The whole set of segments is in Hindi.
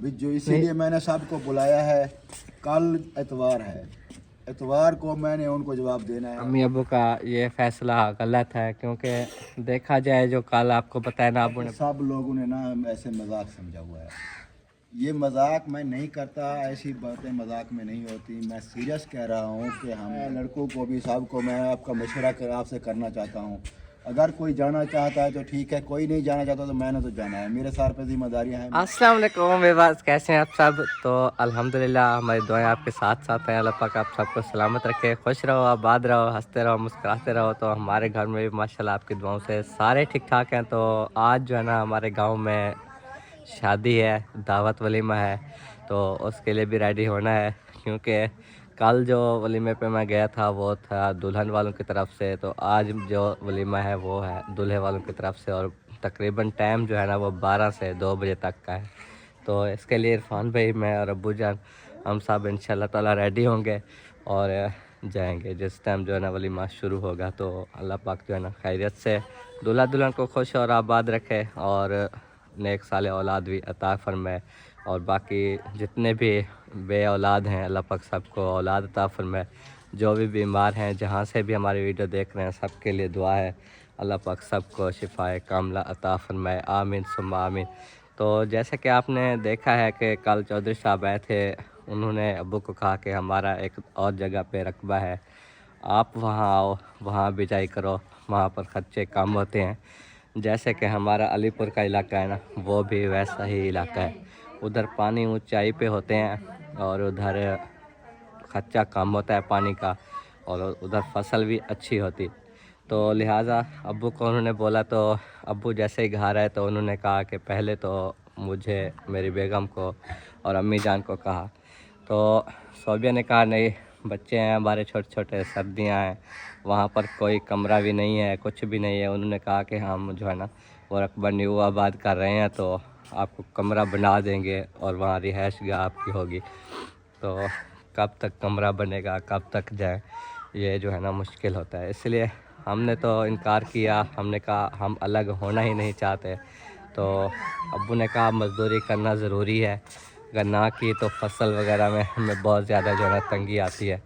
जो इसीलिए मैंने सबको बुलाया है। कल एतवार है, एतवार को मैंने उनको जवाब देना है। अम्मी अबू का ये फैसला गलत है, क्योंकि देखा जाए जो कल आपको बताया ना अबू ने, सब लोगों ने ना ऐसे मजाक समझा हुआ है। ये मजाक मैं नहीं करता, ऐसी बातें मजाक में नहीं होती। मैं सीरियस कह रहा हूँ कि हम लड़कों को भी सबको मैं आपका मशवरा आपसे करना चाहता हूँ। अगर कोई जाना चाहता है तो ठीक है, कोई नहीं जाना चाहता तो मैंने तो जाना है, मेरे सर पे जिम्मेदारियाँ हैं। अस्सलाम वालेकुम विवास, कैसे हैं आप सब? तो अल्हम्दुलिल्लाह हमारी दुआएं आपके साथ साथ हैं। अल्लाह पाक आप सबको सलामत रखे, खुश रहो, आबाद रहो, हंसते रहो, मुस्कुराते रहो। तो हमारे घर में भी माशाल्लाह आपकी दुआओं से सारे ठीक ठाक हैं। तो आज जो है ना हमारे गांव में शादी है, दावत वलीमा है, तो उसके लिए भी रेडी होना है। क्योंकि कल जो वलीमे पे मैं गया था वो था दुल्हन वालों की तरफ से, तो आज जो वलीमा है वो है दूल्हे वालों की तरफ से। और तकरीबन टाइम जो है ना वो 12 से 2 बजे तक का है। तो इसके लिए इरफान भाई, मैं और अब्बू जान हम सब इंशाल्लाह ताला रेडी होंगे और जाएंगे जिस टाइम जो है ना वलीमा शुरू होगा। तो अल्लाह पाक जो है ना खैरियत से दूल्हा दुल्हन को खुश और आबाद रखे और नेक साले औलाद भी अता फरमाए। और बाकी जितने भी बे औलाद हैं अल्लाह पाक सबको औलाद अता फरमाए। जो भी बीमार हैं, जहाँ से भी हमारी वीडियो देख रहे हैं, सबके लिए दुआ है अल्लाह पाक सबको शिफाए कामला अता फरमाए, आमीन सुम्मा आमीन। तो जैसे कि आपने देखा है कि कल चौधरी साहब आए थे, उन्होंने अब्बू को कहा कि हमारा एक और जगह पे रकबा है, आप वहाँ आओ, वहाँ बिजाई करो, वहाँ पर खर्चे कम होते हैं। जैसे कि हमारा अलीपुर का इलाका है ना, वो भी वैसा ही इलाका है। उधर पानी ऊंचाई पे होते हैं और उधर खर्चा कम होता है पानी का, और उधर फसल भी अच्छी होती। तो लिहाजा अब्बू को उन्होंने बोला, तो अब्बू जैसे ही घर आए तो उन्होंने कहा कि पहले तो मुझे, मेरी बेगम को और अम्मी जान को कहा। तो सोबिया ने कहा नहीं, बच्चे हैं हमारे छोटे छोटे, सर्दियाँ हैं, वहाँ पर कोई कमरा भी नहीं है, कुछ भी नहीं है। उन्होंने कहा कि हम जो है ना वो रकबा न्यू आबाद कर रहे हैं, तो आपको कमरा बना देंगे और वहाँ रिहाइश गाह आपकी होगी। तो कब तक कमरा बनेगा, कब तक जाए, ये जो है ना मुश्किल होता है। इसलिए हमने तो इनकार किया, हमने कहा हम अलग होना ही नहीं चाहते। तो अब्बू ने कहा मज़दूरी करना ज़रूरी है, अगर ना की तो फसल वगैरह में हमें बहुत ज़्यादा जो है ना तंगी आती है।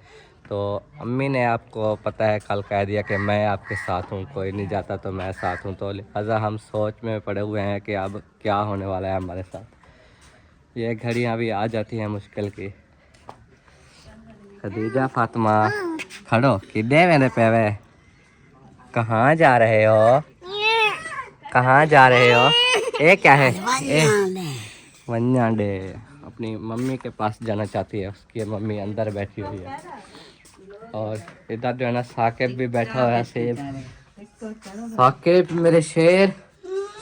तो अम्मी ने आपको पता है कल कह दिया कि मैं आपके साथ हूँ, कोई नहीं जाता तो मैं साथ हूँ। तो लिहाजा हम सोच में पड़े हुए हैं कि अब क्या होने वाला है हमारे साथ। ये घड़ियाँ भी आ जाती हैं मुश्किल की। खदीजा फातिमा खड़ो किडे मेरे पे वे, कहाँ जा रहे हो, कहाँ जा रहे हो? ये क्या है? वन्याडे अपनी मम्मी के पास जाना चाहती है, उसकी मम्मी अंदर बैठी हुई है। और इधर जो है ना साकिब भी बैठा हुआ है। सेब साकिब मेरे शेर,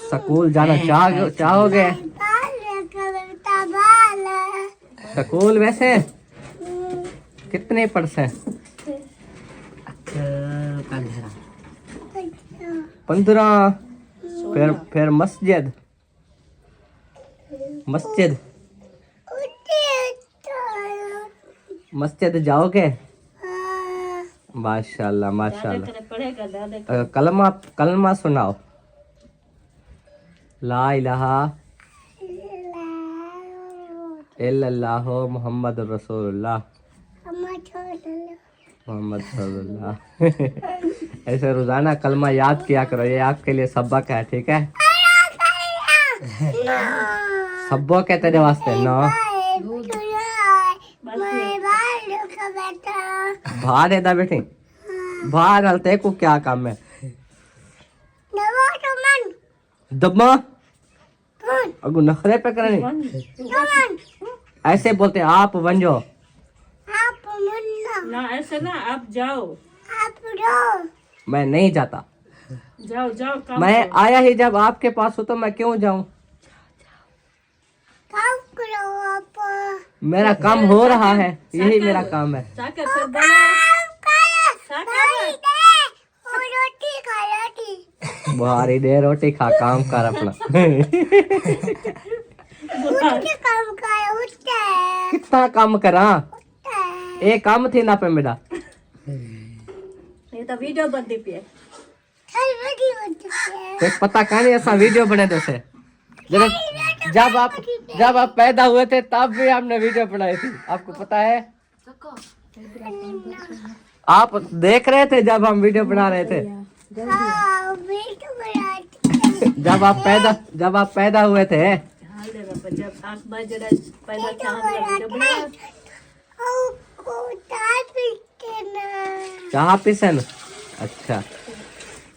स्कूल जाना चाहोगे? स्कूल वैसे कितने परसेंट? 15। फिर मस्जिद मस्जिद मस्जिद जाओगे? माशाल्लाह माशाल्लाह। कलमा कलमा सुनाओ, ला इलाहा इल्लल्लाह मुहम्मद रसूलुल्लाह मोहम्मद सल्लल्लाह। ऐसे रोजाना कलमा याद किया करो, ये आपके लिए सबक है, ठीक है? सबक है तेरे वास्ते ना। बाहर है बेटी, बाहर हलते को क्या काम है? दबा अगु नखरे पे करनी, ऐसे बोलते हैं आप बन जाओ ना, ऐसे ना, आप जाओ, मैं नहीं जाता। जाओ जाओ, काम मैं करो। आया ही जब आपके पास हो तो मैं क्यों जाऊं? मेरा काम हो रहा है, यही मेरा काम है। साकर फिर बोलो, साकर बुहारी दे रोटी खा, काम कर अपना। कितना काम करा, एक काम थी ना पे मेरा। ये तो वीडियो बनती पे एक पता कहानी ऐसा वीडियो बने तो से जरा जब आप पैदा हुए थे तब भी आपने वीडियो बनाई थी, आपको पता है? आप देख रहे थे जब हम वीडियो बना रहे थे? जब आप पैदा हुए थे? हाँ ले बाबा, जब आप जरा पैदा किया हम लोग वीडियो बनाया। चाह पिसन। अच्छा,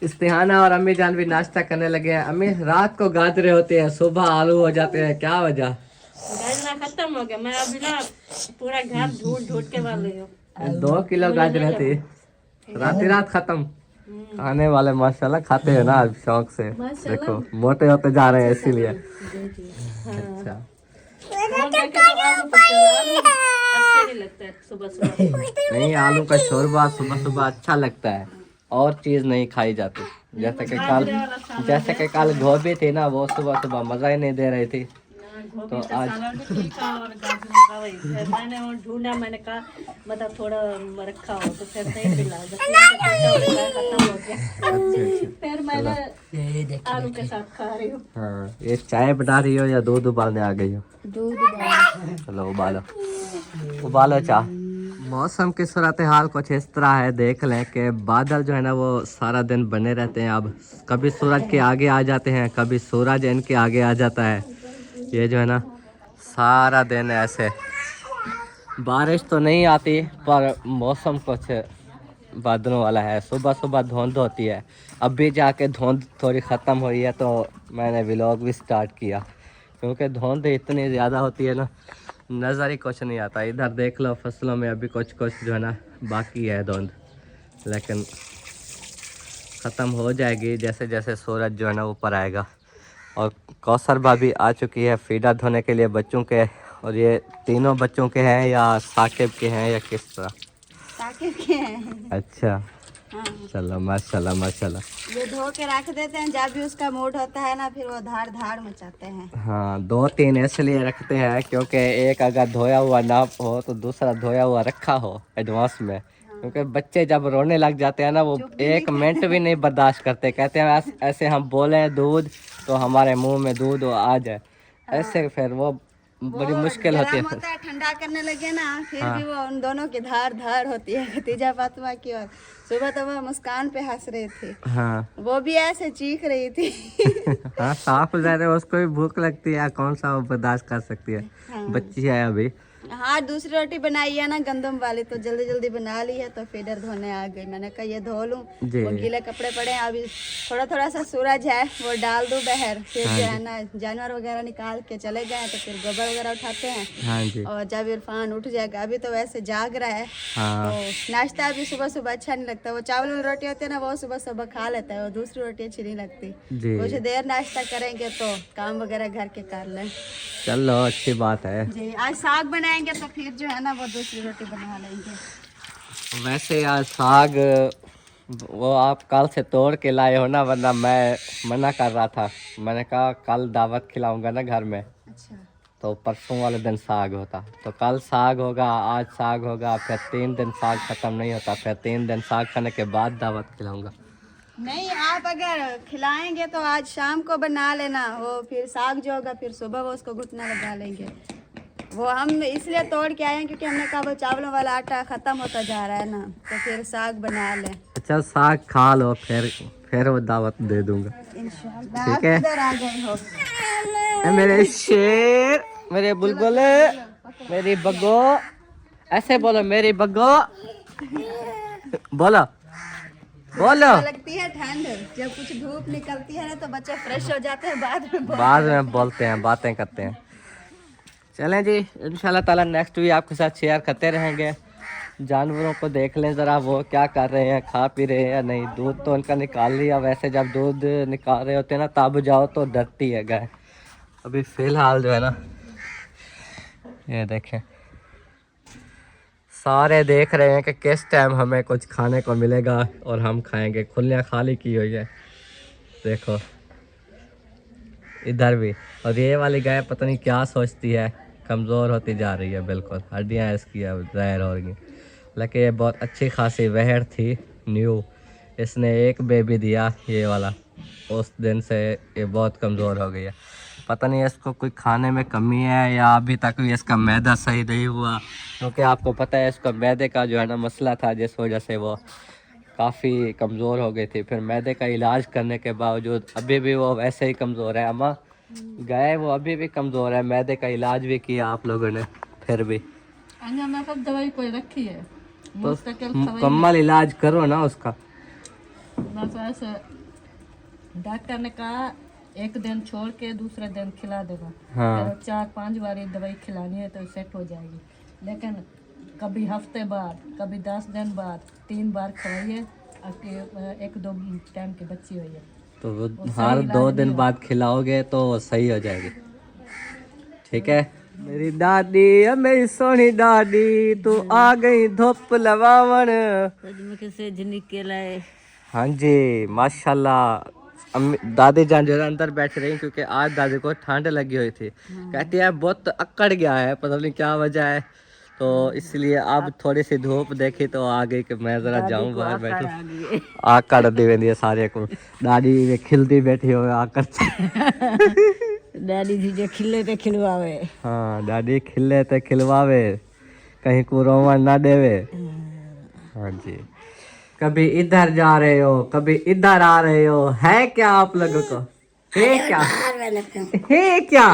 इस्तिहाना और अम्मी जान भी नाश्ता करने लगे हैं। अम्मी रात को गाजरे होते हैं, सुबह आलू हो जाते हैं, क्या वजह? गाजरा खत्म हो गया, मैं अभी ना पूरा घर ढूंढ ढूंढ के वाली हूँ। 2 किलो गाजर थी, रात खत्म। खाने वाले माशाल्लाह खाते हैं ना शौक से, देखो मोटे होते जा रहे हैं इसीलिए। अच्छा, अच्छा नहीं लगता है सुबह सुबह। नहीं, आलू का शोरबा सुबह सुबह अच्छा लगता है, और चीज नहीं खाई जाती। जैसे कि कल गोभी थी ना, वो सुबह सुबह मजा ही नहीं दे रही थी, तो आज मैंने वो ढूंढा, मैंने कहा मतलब थोड़ा रखा हो तो फिर नहीं मिला, खत्म हो गया। फिर मैंने आलू के साथ खा रही हूँ। हाँ, ये चाय बना रही हो या दूध उबालने आ गई हो? दूध। चलो उबालो चाय। मौसम की सूरत हाल कुछ इस तरह है, देख लें कि बादल जो है ना वो सारा दिन बने रहते हैं। अब कभी सूरज के आगे आ जाते हैं, कभी सूरज इनके आगे आ जाता है। ये जो है ना सारा दिन ऐसे, बारिश तो नहीं आती पर मौसम कुछ बादलों वाला है। सुबह सुबह धुंध होती है, अब भी जाके धुंध थोड़ी ख़त्म हुई है तो मैंने व्लॉग भी स्टार्ट किया, क्योंकि धुंध इतनी ज़्यादा होती है ना, नज़र ही कुछ नहीं आता। इधर देख लो फसलों में अभी कुछ जो है ना बाकी है धुंध, लेकिन ख़त्म हो जाएगी जैसे जैसे सूरज जो है ना ऊपर आएगा। और कौसर भाभी आ चुकी है फीडा धोने के लिए बच्चों के, और ये तीनों बच्चों के हैं या साकिब के हैं या किस तरह? साकिब के हैं। अच्छा, हाँ। चलो माशाल्लाह माशाल्लाह। ये धो के रख देते हैं, जब भी उसका मूड होता है ना फिर वो धार धार मचाते हैं। हाँ, 2-3 इसलिए रखते हैं क्योंकि एक अगर धोया हुआ ना हो तो दूसरा धोया हुआ रखा हो एडवांस में, क्योंकि बच्चे जब रोने लग जाते हैं ना वो 1 मिनट भी नहीं बर्दाश्त करते, कहते हैं ऐसे हम बोले दूध तो हमारे मुंह में दूध आ जाए, ऐसे फिर वो बड़ी मुश्किल होती है। ठंडा करने लगे ना फिर भी वो उन दोनों की धार धार होती है, भतीजा फातिमा की। और सुबह तो वो मुस्कान पे हंस रहे थे, हाँ। वो भी ऐसे चीख रही थी। हाँ, साफ ज़ाहिर उसको भी भूख लगती है, कौन सा वो बर्दाश्त कर सकती है, हाँ। बच्ची है अभी। हाँ, दूसरी रोटी बनाई है ना गंदम वाली, तो जल्दी जल्दी बना ली है, तो फीडर धोने आ गई। मैंने कहा ये धो लूं, वो गीले कपड़े पड़े हैं, अभी थोड़ा थोड़ा सा सूरज है वो डाल दूं बहर, फिर जो है ना जानवर वगैरह निकाल के चले गए तो फिर गोबर वगैरह उठाते हैं। हाँ जी। और जब इरफान उठ जाएगा, अभी तो वैसे जाग रहा है, हाँ। तो नाश्ता अभी सुबह सुबह अच्छा नहीं लगता। वो चावल वाली रोटी होती है ना वो सुबह सुबह खा लेता है, और दूसरी रोटी अच्छी नहीं लगती। कुछ देर नाश्ता करेंगे तो काम वगैरह घर के कर लें। चलो अच्छी बात है जी। आज साग बनाएंगे तो फिर जो है ना वो दूसरी रोटी बना लेंगे। वैसे आज साग वो आप कल से तोड़ के लाए हो ना, वरना मैं मना कर रहा था, मैंने कहा कल दावत खिलाऊंगा ना घर में। अच्छा। तो परसों वाले दिन साग होता, तो कल साग होगा, आज साग होगा, फिर 3 दिन साग ख़त्म नहीं होता, फिर 3 दिन साग खाने के बाद दावत खिलाऊंगा। नहीं, आप अगर खिलाएंगे तो आज शाम को बना लेना, वो फिर साग जो होगा फिर सुबह वो उसको घुटना लगा लेंगे। वो हम इसलिए तोड़ के आए हैं क्योंकि हमने कहा वो चावलों वाला आटा ख़त्म होता जा रहा है ना, तो फिर साग बना लें। अच्छा, साग खा लो, फिर वो दावत दे दूंगा इंशाल्लाह। ठीक है। इधर आ गए हो मेरे शेर, मेरे बुलबुल, मेरी बग्गो, ऐसे बोलो मेरी बग्गो, बोलो बोलो। लगती है ठंड, जब कुछ धूप निकलती है ना तो बच्चे फ्रेश हो जाते हैं, बाद में बोलते हैं, बातें करते हैं। चलें जी, इंशाल्लाह ताला नेक्स्ट भी आपके साथ शेयर करते रहेंगे। जानवरों को देख लें ज़रा, वो क्या कर रहे हैं, खा पी रहे हैं या नहीं। दूध तो उनका निकाल लिया, वैसे जब दूध निकाल रहे होते हैं ना तब जाओ तो डरती है गाय। अभी फ़िलहाल जो है ना ये देखें, सारे देख रहे हैं कि किस टाइम हमें कुछ खाने को मिलेगा और हम खाएंगे। खुलियाँ खाली की हुई है, देखो इधर भी। और ये वाली गाय पता नहीं क्या सोचती है, कमज़ोर होती जा रही है, बिल्कुल हड्डियाँ इसकी ज़ाहिर हो रही हैं। लेकिन ये बहुत अच्छी खासी वहड़ थी न्यू, इसने एक बेबी दिया ये वाला, उस दिन से ये बहुत कमज़ोर हो गई है। पता नहीं इसको कोई खाने में कमी है या अभी तक भी इसका मैदा सही नहीं हुआ, क्योंकि आपको पता है इसका मैदे का जो है ना मसला था, जिस वजह से वो काफ़ी कमज़ोर हो गई थी। फिर मैदे का इलाज करने के बावजूद अभी भी वो वैसे ही कमज़ोर है। अम्मा गए वो अभी भी कमज़ोर है, मैदे का इलाज भी किया आप लोगों ने, फिर भी दवाई कोई रखी है तो मुकम्मल इलाज करो ना उसका। बस ऐसे डॉक्टर ने कहा एक दिन छोड़ के दूसरे दिन खिला देगा। हाँ। 4-5 बार ये दवाई खिलानी है तो सेट हो जाएगी, लेकिन कभी हफ्ते बाद, कभी 10 दिन बाद 3 बार खवाइए, 1-2 टाइम की बच्ची हुई है तो हर 2 दिन बाद खिलाओगे तो वो सही हो जाएगी। ठीक है मेरी दादी, मेरी सोनी दादी, तू आ गई धूप लवावन। हाँ जी माशाल्लाह। दादी जान जो है अंदर बैठ रही, क्योंकि आज दादी को ठंड लगी हुई थी। कहती है बहुत अकड़ गया है, पता नहीं क्या वजह है, तो इसलिए अब थोड़ी सी धूप देखी तो आ गई कि मैं जरा जाऊं बाहर बैठूं। आकड़ दी वेंदी है सारे को, दादी खिलती बैठी हो आकर। दादी जी जो खिले ते खिलवावे। हाँ दादी खिले ते खिलवावे, कहीं को रोवन ना देवे। हाँ जी, कभी इधर जा रहे हो कभी इधर आ रहे हो, है क्या आप लोगों को? है क्या? है क्या?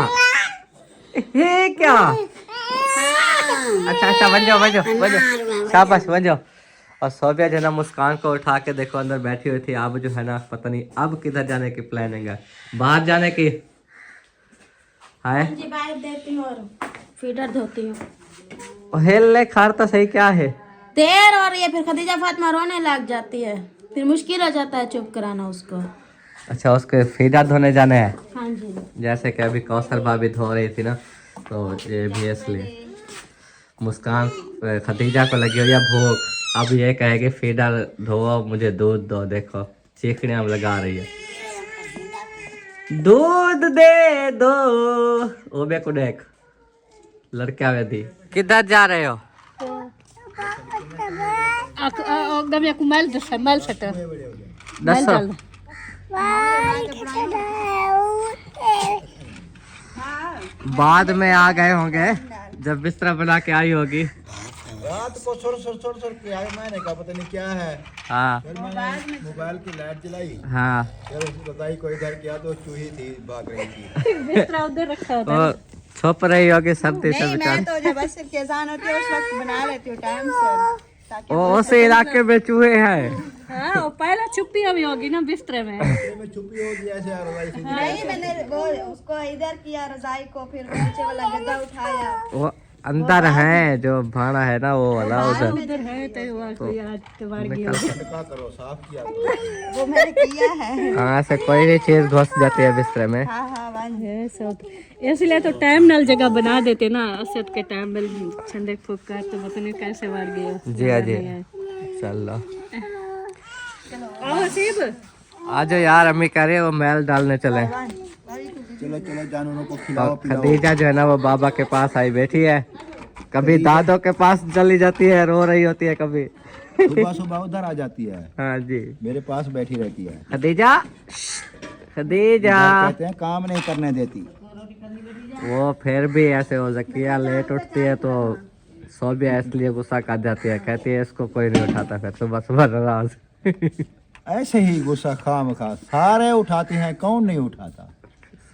है क्या? अच्छा बन जाओ शाबाश बन जाओ। और सोबिया जो है ना मुस्कान को उठा के देखो अंदर बैठी हुई थी। अब जो है ना पता नहीं अब किधर जाने की प्लानिंग है, बाहर जाने की है। जी बाहर देती हूँ और फीडर धोती हूँ। हेल ले खार तो सही क्या है देर और ये फिर खदीजा फातिमा रोने लग जाती है, फिर मुश्किल हो जाता है चुप कराना उसको। अच्छा उसके फीडर धोने जाने हैं। हाँ जी, जैसे कि अभी कौसर भाभी धो रही थी ना, तो ये भी इसलिए मुस्कान खदीजा को लगी हुई है भूख। अब ये कहेगी फीडर धो मुझे दूध दो, देखो चीखने लगा रही है, दूध दे दो। ओ बे को देख लड़का वे दी। किधर जा रहे हो? दसो बाद में आ गए होंगे जब बिस्तरा बना के आई होगी। रात को सुर के आए, मैंने कहा पता नहीं क्या है। हाँ फिर मैंने मोबाइल की लाइट जलाई, हाँ फिर बताई कोई इधर किया तो चूही थी भाग रही थी। बिस्तरा उधर रखा होता तो छुप रही होगी सर्दी से नहीं बेचारी। मैं तो जब असर की अजान होती है उस वक्त बना लेती हूँ टाइम से, ताकि वो उसी इलाके में चूहे हैं। हाँ, पहले छुपी हुई होगी ना बिस्तरे में। में छुपी होगी ऐसे रजाई से। नहीं मैंने वो उसको इधर किया रजाई को, फिर नीचे वाला गद्दा उठाया। वो अंदर है जो भाड़ा है ना वो वाला उधर। उधर है तो वो कोई आज त्योहार गया। क्या करो, साफ किया करो। वो मैंने किया है। हाँ से कोई भी चीज घुस जाती है बिस्तरे में। हाँ हाँ बंद है। है सब, इसलिए तो टाइम नल जगह बना देते ना, असद के टाइम में छंदे फूक कर तो पता नहीं कैसे वार गया। जी हाँ जी चलो आओ हसीब, आज यार अम्मी कह रही है वो मैल डालने चले। चलो जानवरों को खिलाओ पिलाओ। खदीजा जो है ना वो बाबा के पास आई बैठी है, कभी दादों के पास चली जाती है, रो रही होती है, कभी सुबह उधर आ जाती है, हाँ जी मेरे पास बैठी रहती है। खदीजा खदीजा कहते हैं काम नहीं करने देती। वो फिर भी ऐसे हो जकिया लेट उठती है तो सोबिया इसलिए गुस्सा कर जाती है, कहती है इसको कोई नहीं उठाता, फिर सुबह सुबह नाराज। ऐसे ही गुस्सा खाम खा सारे उठाते हैं, कौन नहीं उठाता।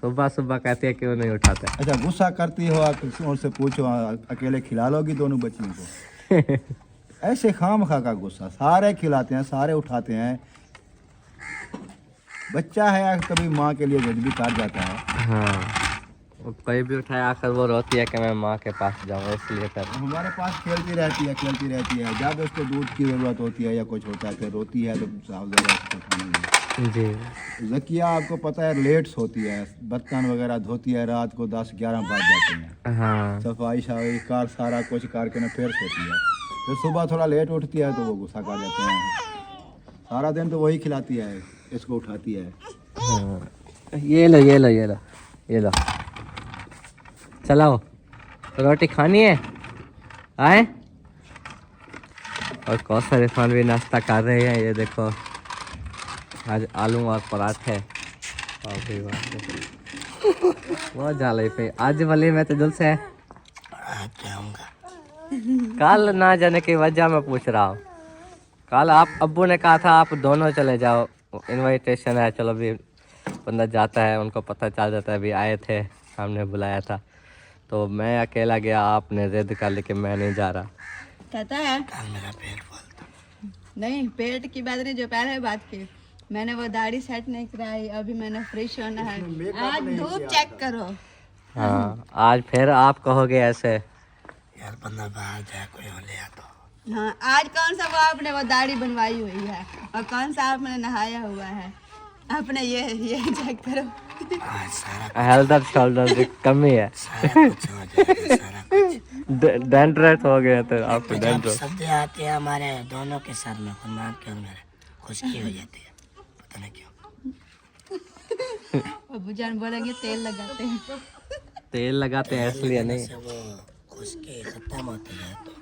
सुबह सुबह कहती है क्यों नहीं उठाते। अच्छा गुस्सा करती हो, उनसे पूछो अकेले खिला लोगी दोनों बच्चियों को। ऐसे खाम खा का गुस्सा, सारे खिलाते हैं सारे उठाते हैं। बच्चा है कभी माँ के लिए जज भी काट जाता है। हाँ वो कोई भी उठाए आकर वो रोती है कि मैं माँ के पास जाऊँ, इसलिए फिर हमारे पास खेलती रहती है। जब उसको दूध की ज़रूरत होती है या कुछ होता है फिर रोती है तो साफ जी। जकिया आपको पता है लेट होती है, बर्तन वगैरह धोती है, रात को 10-11 बज जाते हैं। हाँ सफाई शफाई कार सारा कुछ करके ना फिर सोती है, फिर सुबह थोड़ा लेट उठती है तो वो गुस्सा कर जाते हैं। सारा दिन तो वही खिलाती है, इसको उठाती है। हाँ ये लो ये लो ये लो ये लो, चलाओ रोटी खानी है आए। और कौसर इरफान भी नाश्ता कर रहे हैं, ये देखो आज आलू और पराठे। और भी बात है। बहुत जाले पे आज वाले में तो दिल से कल ना जाने की वजह मैं पूछ रहा हूँ। कल आप अब्बू ने कहा था आप दोनों चले जाओ, इनविटेशन है, चलो भी बंदा जाता है, उनको पता चल जाता है, अभी आए थे, हमने बुलाया था, तो मैं अकेला गया, आपने जिद कर ली कि मैं नहीं जा रहा। कहता है मेरा पेट नहीं, पेट की बात नहीं, जो पहले बात की मैंने वो दाढ़ी सेट नहीं कराई, अभी मैंने फ्रेश होना है, आज धूप चेक करो। हाँ आज फिर आप कहोगे ऐसे यार बंदा बाहर जाए कोई हो लिया तो। हाँ आज कौन सा वो आपने वो दाढ़ी बनवाई हुई है और कौन सा आपने नहाया हुआ है, आपने ये चेक करो। आज सारा हेल्थ शोल्डर की कमी है, कुछ हो जाएगा, सारा कुछ। डेंड्रफ हो गया तो आपको जब डेंड्रफ। सर्दी आती है हमारे दोनों के सर में, खुद क्यों मेरे खुशकी हो जाती है, पता नहीं क्यों। अबू जान बोलेंगे तेल लगाते हैं। तेल लगाते हैं इसलिए नहीं, से वो खुशकी खत्म होती है तो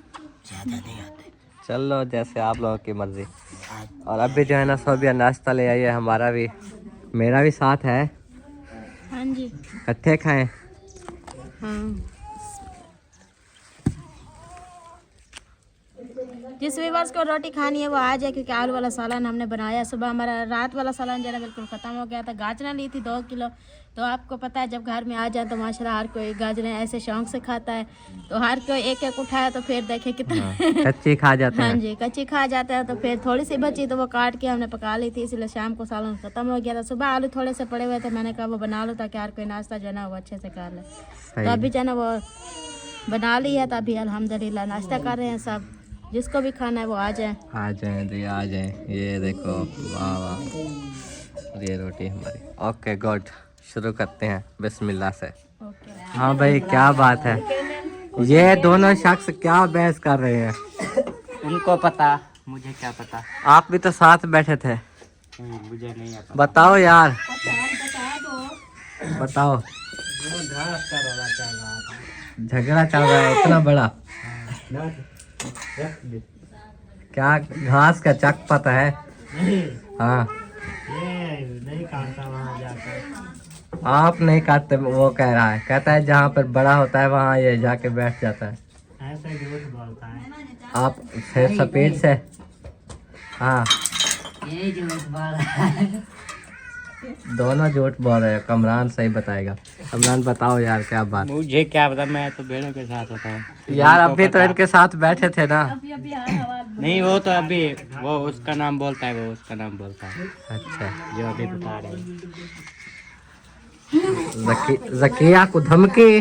ज़्यादा नहीं आती। चलो जैसे आप लोगों की मर्जी। और अभी जो है ना सोबिया नाश्ता ले आई है, हमारा भी मेरा भी साथ है। हाँ जी इकट्ठे खाएं। हाँ जिस व्यूअर्स को रोटी खानी है वो आ जाए, क्योंकि आलू वाला सालन हमने बनाया। सुबह हमारा रात वाला सालन जो है बिल्कुल ख़त्म हो गया था। गाजरें ली थी 2 किलो, तो आपको पता है जब घर में आ जाए तो माशाल्लाह हर कोई गाजरें ऐसे शौक से खाता है, तो हर कोई एक एक उठाया तो फिर देखे कितना कच्ची खा जाते हाँ हैं। जी कच्ची खा जाते हैं, तो फिर थोड़ी सी बची तो वो काट के हमने पका ली थी, इसलिए शाम को सालन ख़त्म हो गया था। सुबह आलू थोड़े से पड़े हुए थे, मैंने कहा वो बना लो ताकि हर कोई नाश्ता जो है ना वो अच्छे से कर ले। तो अभी जो है ना वो बना ली है, तो अभी अल्हम्दुलिल्लाह नाश्ता कर रहे हैं सब। जिसको भी खाना है वो आ जाए। आ जाए जी आ जाए। ये देखो वाह वाह, ये रोटी हमारी। ओके गुड, शुरू करते हैं बिस्मिल्लाह से। हाँ भाई क्या बात है, ये दोनों शख्स क्या बहस कर रहे हैं? उनको पता, मुझे क्या पता। आप भी तो साथ बैठे थे, मुझे नहीं आता। बताओ यार, बताओ। झगड़ा चल रहा है इतना बड़ा, क्या घास का चक पता है? हाँ नहीं काटता वहाँ जाकर। आप नहीं काटते, वो कह रहा है, कहता है जहाँ पर बड़ा होता है वहाँ ये जाके बैठ जाता है। ऐसे झूठ बोलता है। आप फिर स्पीड से। हाँ ये झूठ बोल रहा है। दोनों झूठ बोल रहे हैं, कमरान सही बताएगा। कमरान बताओ यार क्या बात। मुझे क्या पता, मैं तो भेड़ों के साथ होता हूँ। यार अभी तो इनके साथ बैठे थे ना। नहीं वो तो अभी वो उसका नाम बोलता है, वो उसका नाम बोलता है अच्छा जो अभी बता रहे हैं। जकिया को धमकी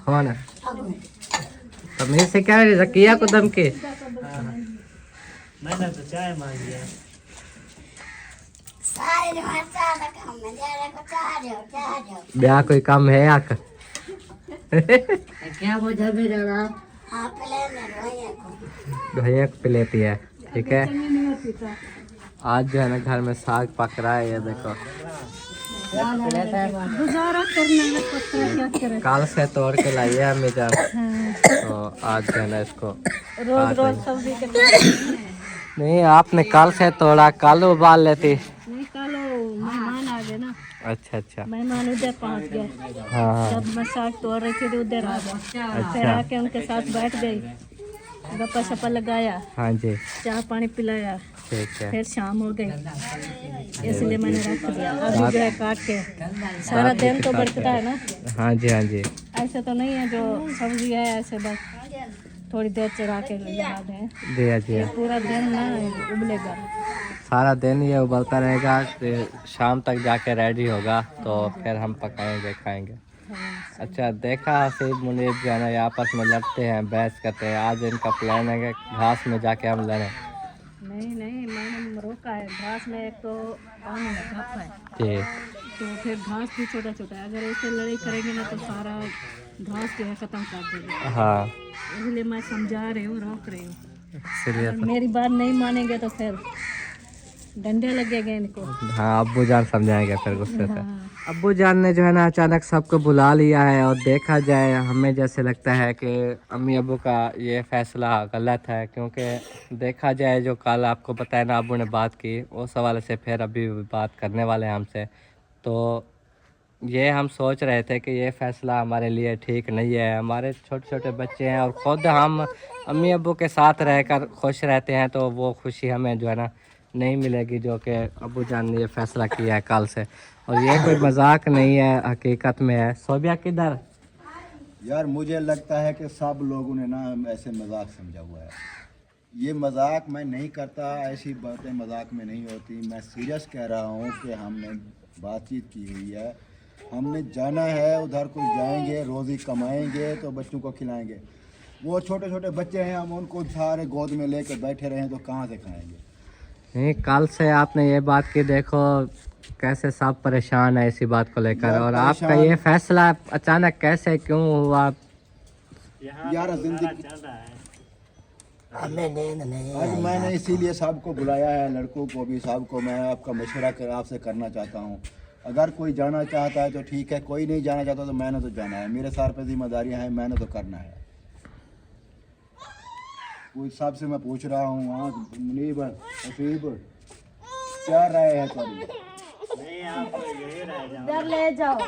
हो ना, तमीज से क्या है? जकिया को धमकी। मैंने तो चाय मांग लिया। ब्याह कोई काम है आक? क्या बोझा भी रहा। भैया को पिलेती है, ठीक है। आज जो है ना घर में साग पक रहा है, ये देखो। कल से तोड़ के लाइए अम्मी जान, तो आज जो है ना इसको रोज रोज सब्जी के नहीं, आपने कल से तोड़ा, कल उबाल लेती। नहीं, कल मेहमान आ गए ना। अच्छा अच्छा। मेहमान उधर पहुंच गए, हाँ हाँ जब मैं साग तोड़ रही थी तो उधर आ गए। फिर आके उनके साथ बैठ गई, गप्पा शप्पा लगाया, हाँ जी चाय पानी पिलाया, ठीक है। फिर शाम हो गई, इसलिए मैंने रख दिया। अभी जो है काट के, सारा दिन तो बरकता है ना, हाँ जी हाँ जी। ऐसे तो नहीं है जो सब्जी है ऐसे बस थोड़ी देर चढ़ा के लगा दें, जी हाँ जी हाँ। पूरा दिन ना उबलेगा। सारा दिन ये उबलता रहेगा, फिर शाम तक जाके रेडी होगा, तो फिर हम पकाएंगे खाएंगे। अच्छा देखा, हसीब मुनीर जो है ना ये आपस में लड़ते हैं, बहस करते हैं। आज इनका प्लान है कि घास में जाके हम लड़ें। नहीं नहीं, मैंने रोका है। घास में एक तो पानी में घास है, जी तो फिर घास भी छोटा छोटा है, अगर ऐसे लड़ाई करेंगे ना तो सारा घास जो है ख़त्म कर देगा। हाँ, इसलिए मैं समझा रही हूँ, रोक रही हूँ। इसलिए अगर मेरी बात नहीं मानेंगे तो फिर डंडे लगेंगे इनको। हाँ अब्बू जान समझाएंगे फिर गुस्से से। अब्बू जान ने जो है ना अचानक सबको बुला लिया है, और देखा जाए हमें जैसे लगता है कि अम्मी अब्बू का ये फ़ैसला गलत है, क्योंकि देखा जाए जो कल आपको पता है ना अब्बू ने बात की, उस हवाले से फिर अभी बात करने वाले हैं हमसे। तो ये हम सोच रहे थे कि ये फ़ैसला हमारे लिए ठीक नहीं है। हमारे छोटे छोटे बच्चे हैं और ख़ुद हम अम्मी अब्बू के साथ रहकर खुश रहते हैं, तो वो खुशी हमें जो है ना नहीं मिलेगी जो कि अब्बू जान ने ये फ़ैसला किया है कल से। और ये कोई मजाक नहीं है, हकीकत में है। सोबिया किधर? यार मुझे लगता है कि सब लोगों ने ना ऐसे मजाक समझा हुआ है। ये मजाक मैं नहीं करता, ऐसी बातें मजाक में नहीं होती। मैं सीरियस कह रहा हूँ कि हमने बातचीत की हुई है, हमने जाना है उधर, कुछ जाएंगे, रोज़ी कमाएंगे तो बच्चों को खिलाएंगे। वो छोटे छोटे बच्चे हैं, हम उनको सारे गोद में लेकर बैठे रहें तो कहाँ से खाएंगे। नहीं, कल से आपने ये बात की, देखो कैसे सब परेशान है इसी बात को लेकर। यार और आपका ये फैसला अचानक कैसे क्यों हुआ? यार जिंदगी हमें नींद नहीं आज आई। मैंने इसीलिए सबको बुलाया है, लड़कों को भी, सबको मैं आपका मशवरा कर आपसे करना चाहता हूँ। अगर कोई जाना चाहता है तो ठीक है, कोई नहीं जाना चाहता तो मैंने तो जाना है। मेरे सर पे जिम्मेदारियाँ हैं, मैंने तो करना है। उस हिसाब से मैं पूछ रहा हूँ। हाँ मुनीब, हसीब, क्या राय है तुम्हारी? इधर ले जाओ।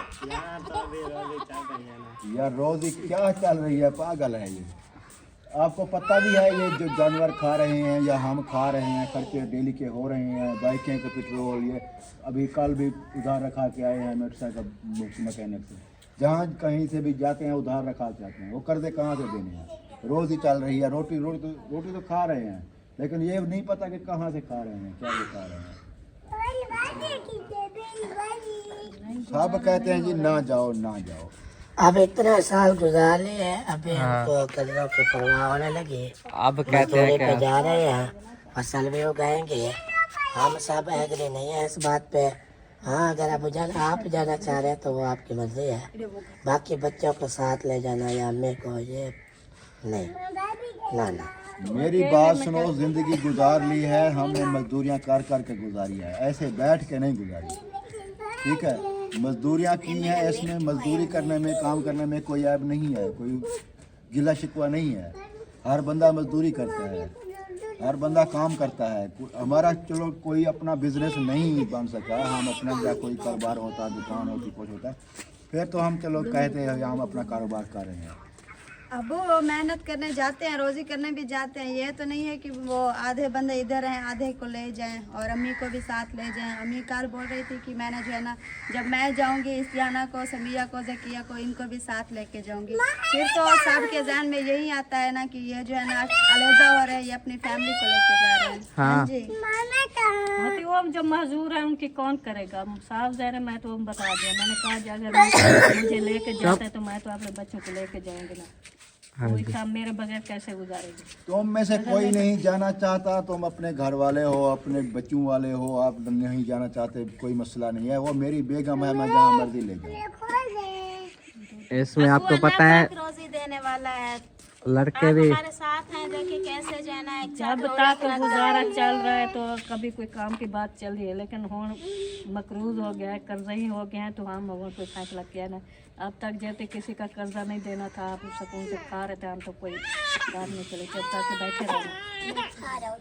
यार रोज़ी क्या चल रही है, पागल है ये। आपको पता भी है ये जो जानवर खा रहे हैं या हम खा रहे हैं, खर्चे डेली के हो रहे हैं, बाइकें का पेट्रोल। ये अभी कल भी उधार रखा के आए हैं मोटरसाइकिल मैकेनिक से। जहाँ कहीं से भी जाते हैं उधार रखा के आते हैं, वो कर्जे कहाँ से देने हैं। रोज़ ही चल रही है। रोटी तो खा रहे हैं, लेकिन ये नहीं पता कि कहाँ से खा रहे हैं, क्या ये खा रहे हैं। सब कहते हैं जी ना जाओ ना जाओ। अब इतना साल गुजार लिए, अभी हमको कर्जों की परवाह होने लगी। अब कहते हैं मजदूरी पे कि जा रहे हैं, फसल भी उगाएंगे। हम सब एग्री नहीं है इस बात पे। हाँ, अगर आप जाना चाह रहे हैं तो वो आपकी मर्जी है। बाकी बच्चों को साथ ले जाना या अम्मी को, ये नहीं, ना। मेरी बात सुनो, जिंदगी गुजार ली है हमने, मजदूरियां कर कर के गुजारी है, ऐसे बैठ के नहीं गुजारी। ठीक है, मजदूरियां की हैं, इसमें मजदूरी करने में, काम करने में कोई ऐब नहीं है, कोई गिला शिकवा नहीं है। हर बंदा मजदूरी करता है, हर बंदा काम करता है। हमारा चलो कोई अपना बिजनेस नहीं बन सका, हम अपना या कोई कारोबार होता, दुकान होती, कुछ होता, फिर तो हम चलो कहते हैं हम अपना कारोबार कर रहे हैं। अब वो मेहनत करने जाते हैं, रोजी करने भी जाते हैं। ये तो नहीं है कि वो आधे बंदे इधर हैं, आधे को ले जाएं और अम्मी को भी साथ ले जाएं। अम्मी कल बोल रही थी कि मैंने जो है ना, जब मैं जाऊंगी इस्तियाना को, समिया को, जकिया को, इनको भी साथ लेके जाऊंगी। फिर तो सबके ज़हन में यही आता है ना कि ये जो है ना अलहदा हो रहे हैं, ये अपनी फैमिली को लेके जा रहे हैं। हाँ जी। हाँ तो वो जो मजदूर है उनकी कौन करेगा? साफ ज़ाहिर है, मैं तो बता दिया। मैंने कहा कि अगर मुझे लेके जाता है तो मैं तो अपने बच्चों को लेके जाऊंगी ना। कोई काम मेरे बगैर कैसे गुजारेगी? तुम में से कोई नहीं जाना चाहता, तुम अपने घर वाले हो, अपने बच्चों वाले हो, आप नहीं जाना चाहते, कोई मसला नहीं है। वो मेरी बेगम है, मैं जहाँ मर्जी ले जाऊँ। इसमें आपको पता है रोजी देने वाला है, लड़के भी हमारे साथ हैं। देखिए कैसे जो है ना, एक साथ जब तक गुजारा चल रहा है तो कभी कोई काम की बात चल रही है, लेकिन हुन मकरूज हो गया है, कर्जा ही हो गया है, तो हम लोगों को फैसला किया ना। अब तक जैसे किसी का कर्जा नहीं देना था, आप सुकून से खा रहे थे, हम तो कोई बात नहीं चली, चुपचाप से बैठे रहे।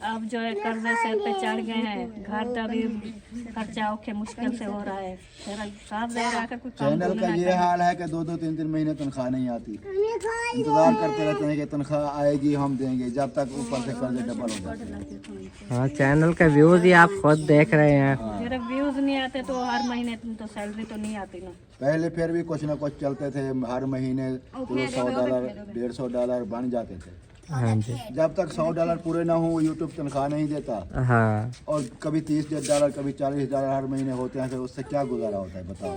अब जो है कर्जे सर पे चढ़ गए हैं, घर का भी खर्चा औखे मुश्किल से हो रहा है। फिर साफ ज़ाहिर आकर कोई काम चैनल का ये हाल है कि 2-2 3-3 महीने तनख्वाह नहीं आती। इंतज़ार करते रहते हैं कि तनख्वाह आएगी, हम देंगे, जब तक ऊपर से कर्जे डबल हो जाते हैं। हाँ, चैनल के व्यूज ही आप खुद देख रहे हैं। मेरे व्यूज़ नहीं आते तो हर महीने तो सैलरी तो नहीं आती ना। पहले फिर भी कुछ ना कुछ चलते थे, हर महीने $100 $150 बन जाते थे। हाँ जी। जब तक $100 पूरे ना हो यूट्यूब तनख्वाह नहीं देता। हाँ, और कभी $30 कभी $40 हर महीने होते हैं, फिर उससे क्या गुजारा होता है बताओ।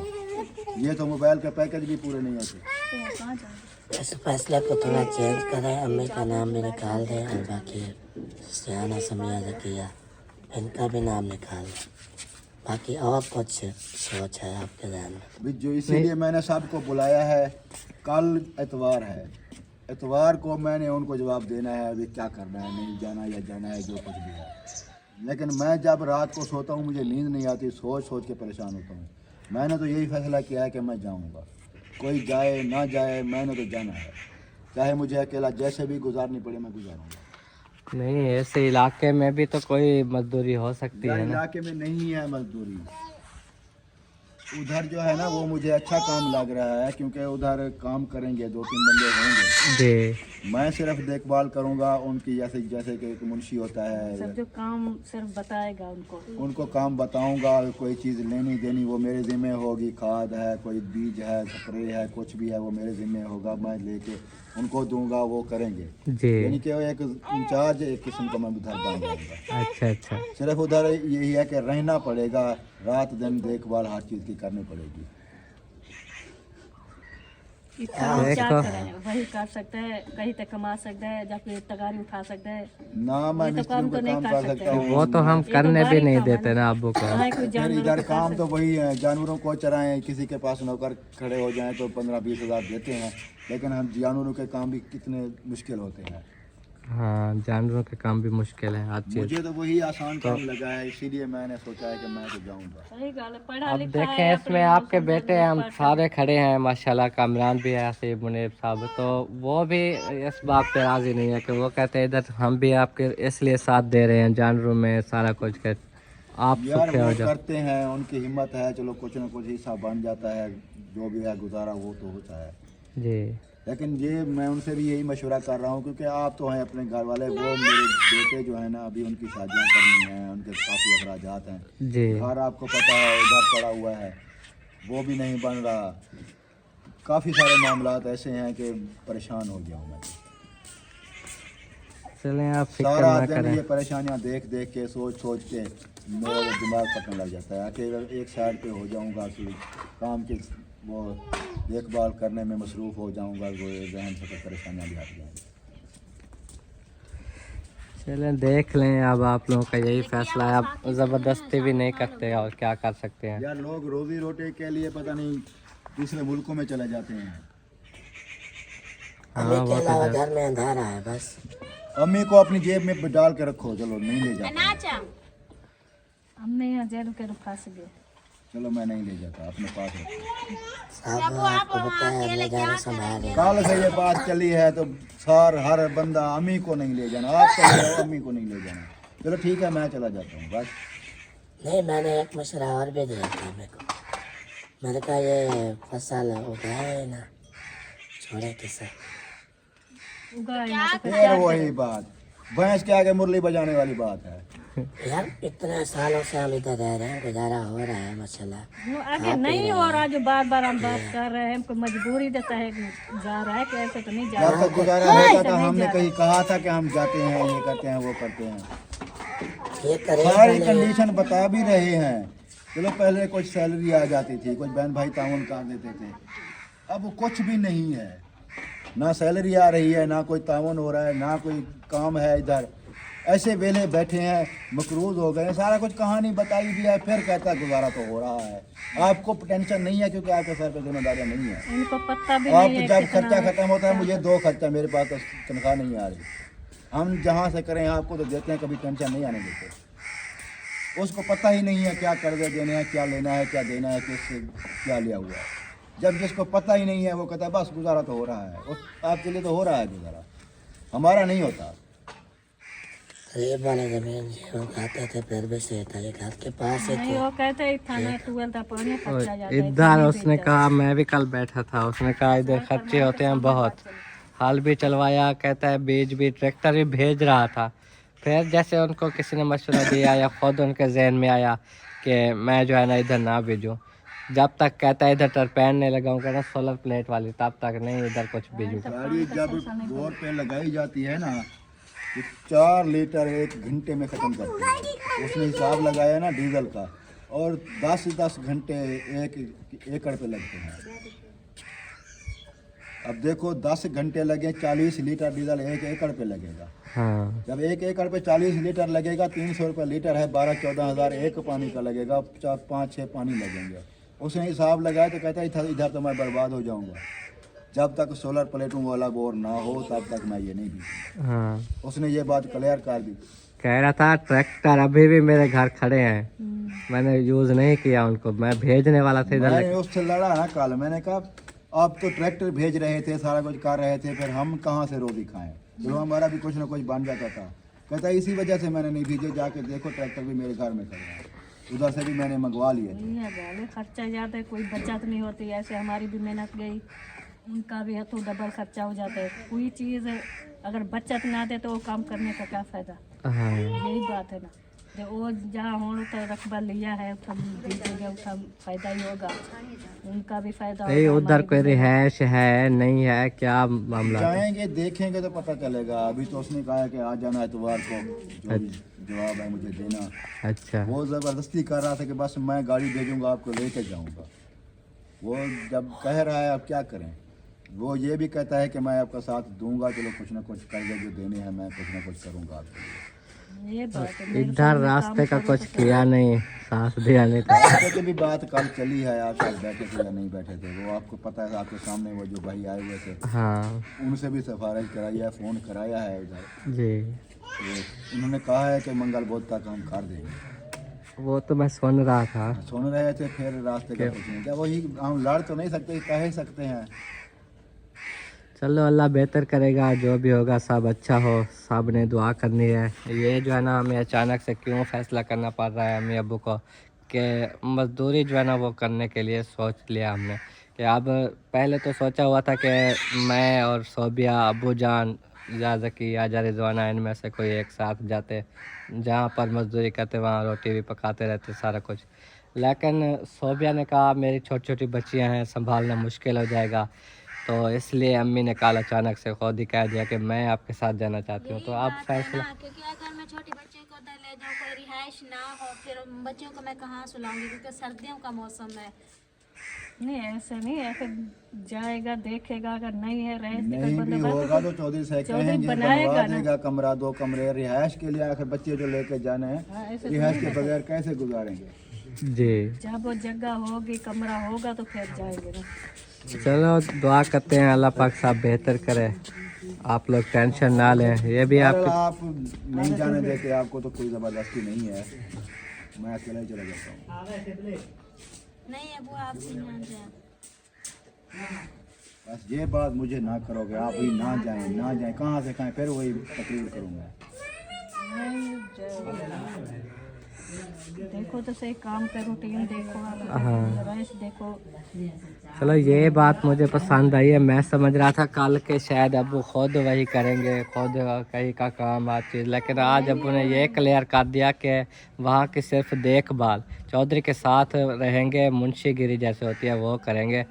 ये तो मोबाइल के पैकेज भी पूरे नहीं होते। इस फैसले को थोड़ा चेंज करें, अम्मी का नाम भी निकाल दें और बाकी सियाना, समिया, जकिया, इनका भी नाम निकाल दें। बाकी और कुछ सोच है आपके ध्यान में? भी जो इसीलिए मैंने सबको बुलाया है। कल एतवार है, एतवार को मैंने उनको जवाब देना है अभी क्या करना है, नहीं जाना या जाना है, जो कुछ भी है। लेकिन मैं जब रात को सोता हूँ मुझे नींद नहीं आती, सोच सोच के परेशान होता हूँ। मैंने तो यही फैसला किया है कि मैं जाऊँगा, कोई जाए ना जाए, मैंने तो जाना है। चाहे मुझे अकेला जैसे भी गुजारनी पड़े, मैं गुजारूँगा। नहीं ऐसे इलाके में भी तो कोई मजदूरी हो सकती है ना। इलाके में नहीं है मजदूरी। उधर जो है ना वो मुझे अच्छा काम लग रहा है, क्योंकि उधर काम करेंगे 2-3 बंदे होंगे। जी मैं सिर्फ देखभाल करूंगा उनकी, जैसे जैसे कि एक मुंशी होता है, सब जो काम सिर्फ बताएगा उनको काम बताऊंगा। कोई चीज़ लेनी देनी वो मेरे ज़िम्मे होगी, खाद है, कोई बीज है, स्प्रे है, कुछ भी है वो मेरे ज़िम्मे होगा। मैं लेके उनको दूंगा, वो करेंगे। जी। यानी कि एक इंचार्ज एक किस्म का मैं उधर बन जाऊंगा। अच्छा अच्छा। सिर्फ उधर यही है कि रहना पड़ेगा, रात दिन देखभाल हर चीज़ की करनी पड़ेगी। काम क्या देखो। करें, वही कर सकते हैं, कहीं तक कमा सकते हैं, या फिर तगारी उठा सकते हैं। ना मैं ये तो मिस्त्रियों काम का तो नहीं काम कर कर सकते। सकता हूँ। वो तो हम ये तो करने भी भारी नहीं काम है देते ना अब्बू को। चाहे कोई फिर जानवर इधर को काम कर तो वही है, जानवरों को चराएं, किसी के पास नौकर खड़े हो जाएं तो 15-20 हज़ार देते हैं, लेकिन हम जानवरों के काम भी कितने मुश्किल होते हैं। हाँ जानवरों के काम भी मुश्किल है हर चीज़। मुझे तो वही आसान काम लगा है, इसीलिए मैंने सोचा है कि मैं तो जाऊंगा। सही गाल है, पढ़ा अब लिखा है, देखें इसमें अपने आपके मौसम बेटे से हम पढ़- सारे खड़े हैं माशाल्लाह। कामरान भी है, आसिफ, मुनीब साहब, तो वो भी इस बात पे राज़ी नहीं है कि वो कहते हैं इधर हम भी आपके इसलिए साथ दे रहे हैं जानवरों में सारा कुछ के आप यार सूखे हो वो जाओ। करते हैं, उनकी हिम्मत है, चलो कुछ ना कुछ हिस्सा बन जाता है, जो भी है गुजारा वो तो होता है। जी लेकिन ये मैं उनसे भी यही मशवरा कर रहा हूँ, क्योंकि आप तो हैं अपने घर वाले, वो मेरे बेटे जो है ना अभी उनकी शादियाँ करनी हैं, उनके काफ़ी अखराजात हैं। जी घर आपको पता है उधर पड़ा हुआ है, वो भी नहीं बन रहा। काफ़ी सारे मामलात ऐसे हैं कि परेशान हो गया हूँ मैं। चलें आप फिक्र सारा ना दिन करें। ये परेशानियाँ देख देख के सोच सोच के मेरा दिमाग फटने लग जाता है। अकेले एक साइड पे हो जाऊँगा कि काम के वो देखभाल करने में मसरूफ़ हो जाऊँगा, वो जहन से तो परेशानियाँ भी हट जाएंगी। चलें देख लें, अब आप लोगों का यही फैसला है, आप ज़बरदस्ती भी नहीं करते और क्या कर सकते हैं। यार लोग रोजी रोटी के लिए पता नहीं दूसरे मुल्कों में चले जाते हैं। हाँ अम्मी वो के तो अलावा है। घर में अंधारा है बस। अम्मी को अपनी जेब में डाल के रखो, चलो नहीं ले जाता। हमने यहाँ जेल के फंस गए। चलो मैं नहीं ले जाता, अपने पास रखो। साहब आपको पता है मैं ज़्यादा संभाल रहे कल से ये बात चली है तो हर बंदा अम्मी को नहीं ले जाना, आप चले जाओ, अम्मी को नहीं ले जाना। चलो ठीक है मैं चला जाता हूँ बस। नहीं, मैंने एक मशवरा और भी दिया था मेरे को। मैंने कहा ये फसल उगाए ना, छोड़े किसे। उगाए ना तो फिर फिर वही बात, भैंस के आगे मुरली बजाने वाली बात है। यार इतने सालों से हम इधर रह रहे हैं, गुजारा हो रहा है माशाल्लाह। वो आगे नहीं हो रहा, जो बार बार हम बात कर रहे हैं, हमको मजबूरी देता है कि जा रहा है, कि ऐसे तो नहीं जा जब रहा तक गुजारा होता था हमने कहीं कहा था कि हम जाते हैं, ये करते हैं, वो करते हैं। ये करें सारी कंडीशन बता भी रहे हैं। चलो पहले कुछ सैलरी आ जाती थी, कुछ बहन भाई ताउन कर देते थे, अब वो कुछ भी नहीं है। ना सैलरी आ रही है, ना कोई ताउन हो रहा है, ना कोई काम है। इधर ऐसे वेले बैठे हैं, मकरूज हो गए हैं। सारा कुछ कहानी बताई भी है, फिर कहता है गुजारा तो हो रहा है। आपको टेंशन नहीं है क्योंकि आपके सर पे जिम्मेदारियाँ नहीं है। इनको पता भी आप नहीं है जब कितना खर्चा खत्म होता है, मुझे 2 खर्चा, मेरे पास तो तनख्वाह नहीं आ रही। हम जहाँ से करें आपको तो देते हैं, कभी टेंशन नहीं आने देते। उसको पता ही नहीं है क्या कर्जे देने हैं, क्या लेना है, क्या देना है, किससे क्या लिया हुआ है। जब जिसको पता ही नहीं है वो कहता है बस गुजारा तो हो रहा है। आपके लिए तो हो रहा है गुजारा, हमारा नहीं होता। गरीब वाले जमीन जो खाते थे फिर भी सही था, ये घर के पास ही नहीं। थे। वो कहते ही थाना ट्वेल्थ का पानी खर्चा जाता है, इधर उसने कहा, मैं भी कल बैठा था, उसने कहा इधर खर्चे होते हैं बहुत। हाल भी चलवाया, कहता है बीज भी, ट्रैक्टर भी भेज रहा था। फिर जैसे उनको किसी ने मशवरा दिया या खुद उनके जहन में आया कि मैं जो है ना इधर ना भेजूँ, जब तक कहता है इधर टरपैन नहीं लगाऊंगा ना सोलर प्लेट वाली, तब तक नहीं इधर कुछ भेजूँगा। गाड़ी जब बोर पे लगाई जाती है ना तो 4 लीटर 1 घंटे में ख़त्म करती है। उसने हिसाब लगाया ना डीजल का, और 10 घंटे 1 एकड़ पे लगते हैं। अब देखो 10 घंटे लगे, 40 लीटर डीजल 1 एकड़ पे लगेगा। हाँ जब 1 एकड़ पे 40 लीटर लगेगा, 300 रुपये लीटर है, 12-14 हज़ार एक पानी का लगेगा, 4-5-6 पानी लगेंगे। उसने हिसाब लगाया तो कहता है इधर तो मैं बर्बाद हो जाऊंगा। जब तक सोलर प्लेटों वाला बोर ना हो तब तक मैं ये नहीं भी। हाँ उसने ये बात क्लियर कर दी। कह रहा था ट्रैक्टर अभी भी मेरे घर खड़े हैं, मैंने यूज़ नहीं किया उनको, मैं भेजने वाला था इधर। मैंने उससे लड़ा ना कल, मैंने कहा आप तो ट्रैक्टर भेज रहे थे, सारा कुछ कर रहे थे, फिर हम कहाँ से रोटी खाएं? चलो हमारा भी कुछ ना कुछ बन जाता था। कहता है इसी वजह से मैंने नहीं भेजे, जाके देखो ट्रैक्टर भी मेरे घर में खड़े हैं। उधर से भी मैंने मंगवा लिए थे। ये गाले खर्चा ज़्यादा है, कोई बचत नहीं होती। ऐसे हमारी भी मेहनत गई, उनका भी है तो डबल खर्चा हो जाता है। कोई चीज़ अगर बचत ना दे तो वो काम करने का क्या फ़ायदा। हाँ यही बात है ना, जो वो जहाँ हो तो रकबा लिया है तब दीजिएगा, उसका फ़ायदा ही होगा, उनका भी फ़ायदा नहीं, होगा। उधर कोई रिहाइश है नहीं है, क्या मामला है? जाएंगे देखेंगे तो पता चलेगा। अभी तो उसने कहा है कि आ जाना इतवार को, जो भी जवाब है मुझे देना। अच्छा वो ज़बरदस्ती कर रहा था कि बस मैं गाड़ी भेजूंगा, आपको लेके जाऊंगा। वो जब कह रहा है अब क्या करें। वो ये भी कहता है कि मैं आपका साथ दूंगा, चलो कुछ ना कुछ कर्जे जो देने हैं मैं कुछ ना कुछ करूंगा आपके लिए। ये बात है। मेरे इधर सामने रास्ते का काम करो कुछ तो किया नहीं, साथ दिया नहीं था। रास्ते की भी बात कल चली है, आप सब बैठे थे या नहीं बैठे थे, वो आपको पता है। आपके सामने वो जो भाई आए हुए थे, हाँ उनसे भी सिफारिश कराई है, फ़ोन कराया है उधर। जी, तो उन्होंने कहा है कि मंगल बुध तक हम कर देंगे। वो तो मैं सुन रहा था। सुन रहे थे, फिर रास्ते का कुछ नहीं। क्या वही हम लड़ तो नहीं सकते, कह ही सकते हैं। चलो अल्लाह बेहतर करेगा, जो भी होगा सब अच्छा हो, सब ने दुआ करनी है। ये जो है ना, हमें अचानक से क्यों फैसला करना पड़ रहा है अम्मी अब्बू को कि मज़दूरी जो है ना वो करने के लिए सोच लिया हमने कि अब पहले तो सोचा हुआ था कि मैं और सोबिया, अब्बू जान या ज़की या जा रिजवाना, इनमें से कोई एक साथ जाते, जहाँ पर मज़दूरी करते वहाँ रोटी भी पकाते रहते सारा कुछ। लेकिन सोबिया ने कहा मेरी छोटी छोटी बच्चियाँ हैं, संभालना मुश्किल हो जाएगा, तो इसलिए अम्मी ने कल अचानक से खुद ही कह दिया कि मैं आपके साथ जाना चाहती हूँ। तो आप फैसला, क्योंकि अगर मैं छोटी बच्चियों को उधर ले जाऊँ, कोई रिहाइश ना हो, फिर बच्चों को मैं कहाँ सुलाऊंगी, क्योंकि सर्दियों का मौसम है। नहीं ऐसे नहीं, ऐसे जाएगा देखेगा, अगर नहीं है रह नहीं भी होगा तो चौधरी से कहेंगे बनवा देगा कमरा, 2 कमरे रिहाइश के लिए। आखिर बच्चे जो लेके जाने हैं, रिहाइश के बगैर कैसे गुजारेंगे। जी जब वो जगह होगी, कमरा होगा तो फिर जाएंगे ना। चलो दुआ करते हैं अल्लाह पाक साहब बेहतर करे, आप लोग टेंशन ना लें। ये भी अगर आप आप नहीं जाने देते, आपको तो कोई ज़बरदस्ती नहीं है, मैं अकेला ही चला जाता हूँ। नहीं अबू आप भी ना जाए। बस ये बात मुझे ना करोगे, आप ही ना जाएं, ना जाएं, कहाँ से कहें, फिर वही तकरीर करूँगा। देखो तो सही, काम का रूटीन देखो, रईस देखो। चलो ये बात मुझे पसंद आई है। मैं समझ रहा था कल के शायद अब्बू खुद वही करेंगे, खुद कहीं का काम हर चीज़, लेकिन आज अब्बू ने ये क्लियर कर दिया कि वहाँ की सिर्फ देखभाल चौधरी के साथ रहेंगे, मुंशीगिरी जैसे होती है वो करेंगे।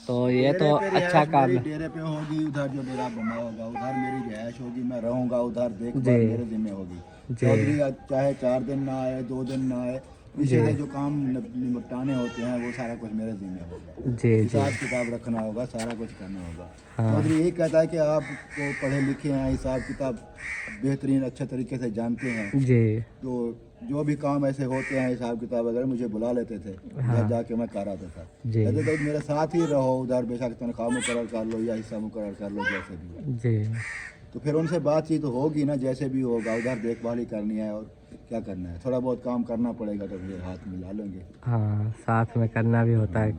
तो ये तो अच्छा काम है। डेरे पे होगी, उधर जो डेरा बना होगा उधर मेरी रिहाइश होगी, मैं रहूँगा उधर, देखभाल मेरे जिम्मे होगी। चौधरी चाहे 4 दिन ना आए, 2 दिन ना आए, पीछे से जो काम निपटाने होते हैं वो सारा कुछ मेरे जिम्मे होगा। जी हिसाब किताब रखना होगा, सारा कुछ करना होगा। चौधरी यही कहता है कि आपको पढ़े लिखे हैं, हिसाब किताब बेहतरीन अच्छे तरीके से जानते हैं, जी तो जो भी काम ऐसे होते हैं हिसाब किताब वगैरह मुझे बुला लेते थे, उधर जाके मैं कर आता था। जी कहते थे मेरे साथ ही रहो उधर, बेशक तनख्वाह मुकर्रर कर लो या हिस्सा मुकर्रर कर लो, जैसे भी। जी तो फिर उनसे बातचीत तो होगी ना, जैसे भी होगा उधर देखभाल ही करनी है और क्या करना है। थोड़ा बहुत काम करना पड़ेगा तो फिर हाथ मिला लेंगे। हाँ, साथ में करना भी होता है।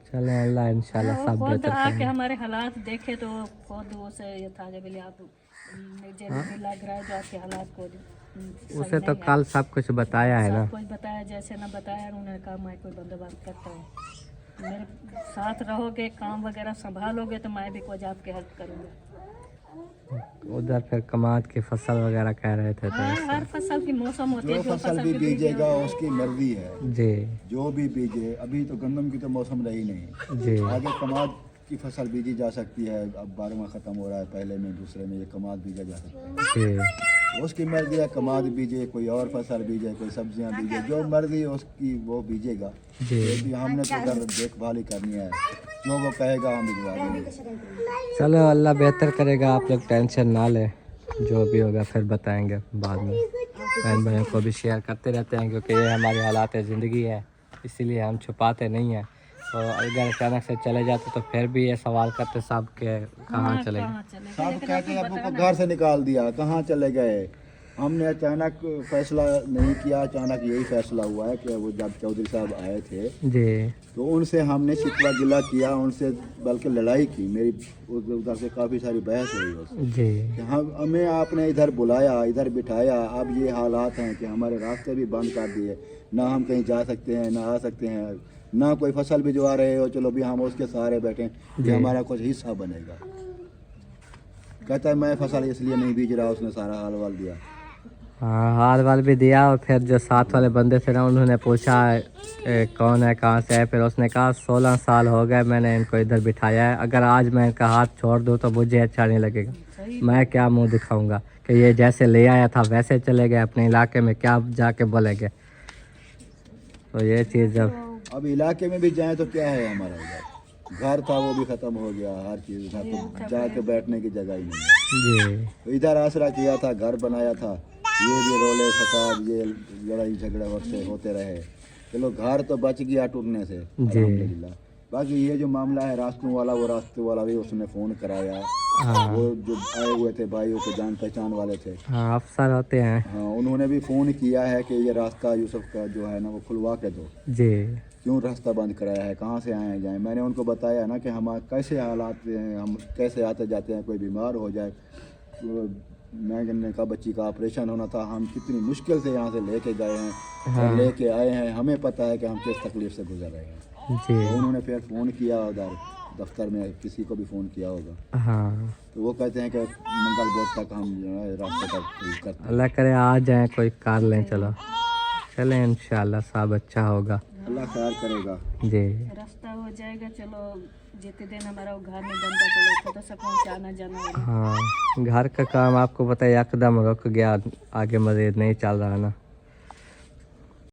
चले अल्लाह इंशाल्लाह सब खुद बेहतर आके करेंगे। हमारे हालात देखे तो खुद उसे ये था जब बोले आप मुझे भी लग रहा है जो आपके हालात को सही उसे तो नहीं है। कल सब कुछ बताया है ना। सब कुछ बताया, जैसे ना बताया, उन्होंने कहा मैं कोई बंदोबस्त करता हूँ, मेरे साथ रहोगे, काम वगैरह संभालोगे तो मैं भी कुछ आपकी हेल्प करूँगा। उधर फिर कमाद की फसल वगैरह कह रहे थे तो हाँ, हर फसल की मौसम होती है, जो फसल भी बीजेगा उसकी मर्जी है, जी जो भी बीजे। अभी तो गंदम की तो मौसम रही नहीं, जी आगे कमाद की फसल बीजी जा सकती है। अब 12वां ख़त्म हो रहा है, पहले में दूसरे में ये कमाद बीजा जा सकता है। जी उसकी मर्जी है, कमाद बीजे, कोई और फसल बीजे, कोई सब्जियां बीजे, जो मर्जी है उसकी वो बीजेगा। जी क्योंकि हमने तो उधर देखभाल ही करनी है, जो वो कहेगा हम भिजवा देंगे। चलो अल्लाह बेहतर करेगा, आप लोग टेंशन ना लें, जो भी होगा फिर बताएंगे बाद में। बहन भाइयों को भी शेयर करते रहते हैं क्योंकि ये हमारी हालात ज़िंदगी है, इसीलिए हम छुपाते नहीं हैं। तो अगर अचानक से चले जाते तो फिर भी ये सवाल करते सब के कहाँ चले गए। सब कहते हैं आपको घर से निकाल दिया, कहाँ चले गए। हमने अचानक फैसला नहीं किया, अचानक यही फैसला हुआ है कि वो जब चौधरी साहब आए थे जी तो उनसे हमने शिकवा गिला किया, उनसे बल्कि लड़ाई की, मेरी उधर से काफ़ी सारी बहस हुई उससे। जी कि हम हमें आपने इधर बुलाया, इधर बिठाया, अब ये हालात हैं कि हमारे रास्ते भी बंद कर दिए, ना हम कहीं जा सकते हैं ना आ सकते हैं, ना कोई फसल भिजवा रहे हो, चलो भी हम उसके सहारे बैठे कि हमारा कुछ हिस्सा बनेगा। कहता है मैं फसल इसलिए नहीं बीज रहा, उसने सारा हाल वाल दिया। हाँ, हाल वाल भी दिया। और फिर जो साथ वाले बंदे थे ना, उन्होंने पूछा कौन है, कहाँ से है। फिर उसने कहा 16 साल हो गए मैंने इनको इधर बिठाया है, अगर आज मैं इनका हाथ छोड़ दूँ तो मुझे अच्छा नहीं लगेगा। मैं क्या मुंह दिखाऊंगा कि ये जैसे ले आया था वैसे चले गए, अपने इलाके में क्या जाके बोलेंगे। तो ये चीज़ जब अब इलाके में भी जाएं तो क्या है, हमारा इधर घर था वो भी ख़त्म हो गया, हर चीज़ था, तो जाके बैठने की जगह ही नहीं है। जी तो इधर आसरा किया था, घर बनाया था, ये भी रोले फसाद, ये लड़ाई झगड़े होते रहे। चलो घर तो बच गया टूटने से अल्हम्दुलिल्लाह। बाकी ये जो मामला है रास्तों वाला, वो रास्ते वाला भी उसने फ़ोन कराया। वो जो आए हुए थे भाइयों को जान पहचान वाले थे, हाँ अफसर होते हैं। हाँ, उन्होंने भी फ़ोन किया है कि ये रास्ता यूसुफ का जो है ना वो खुलवा के दो, जी क्यों रास्ता बंद कराया है, कहाँ से आए हैं जाएँ। मैंने उनको बताया ना कि हम कैसे हालात हैं, हम कैसे आते जाते हैं, कोई बीमार हो जाए। तो मैंने कहा बच्ची का ऑपरेशन होना था, हम कितनी मुश्किल से यहाँ से लेके गए हैं और लेके आए हैं, हमें पता है कि हम किस तकलीफ से गुजर रहे हैं। जी तो उन्होंने फिर फ़ोन किया, उधर दफ्तर में किसी को भी फ़ोन किया होगा, हाँ, तो वो कहते हैं कि मंगल बोध तक हम जो है रास्ते तक करते हैं। अल्लाह करे आ जाए, कोई कार लें। चलो चलें, इंशाल्लाह सब अच्छा होगा। अल्लाह खैर करेगा। जी रास्ता हो जाएगा। चलो जितने दिन हमारा वो घर नहीं बनता, चलो थोड़ा सा कौन आना जाना होगा। हाँ, घर का काम आपको पता है एकदम रुक गया, आगे मज़ीद नहीं चल रहा ना।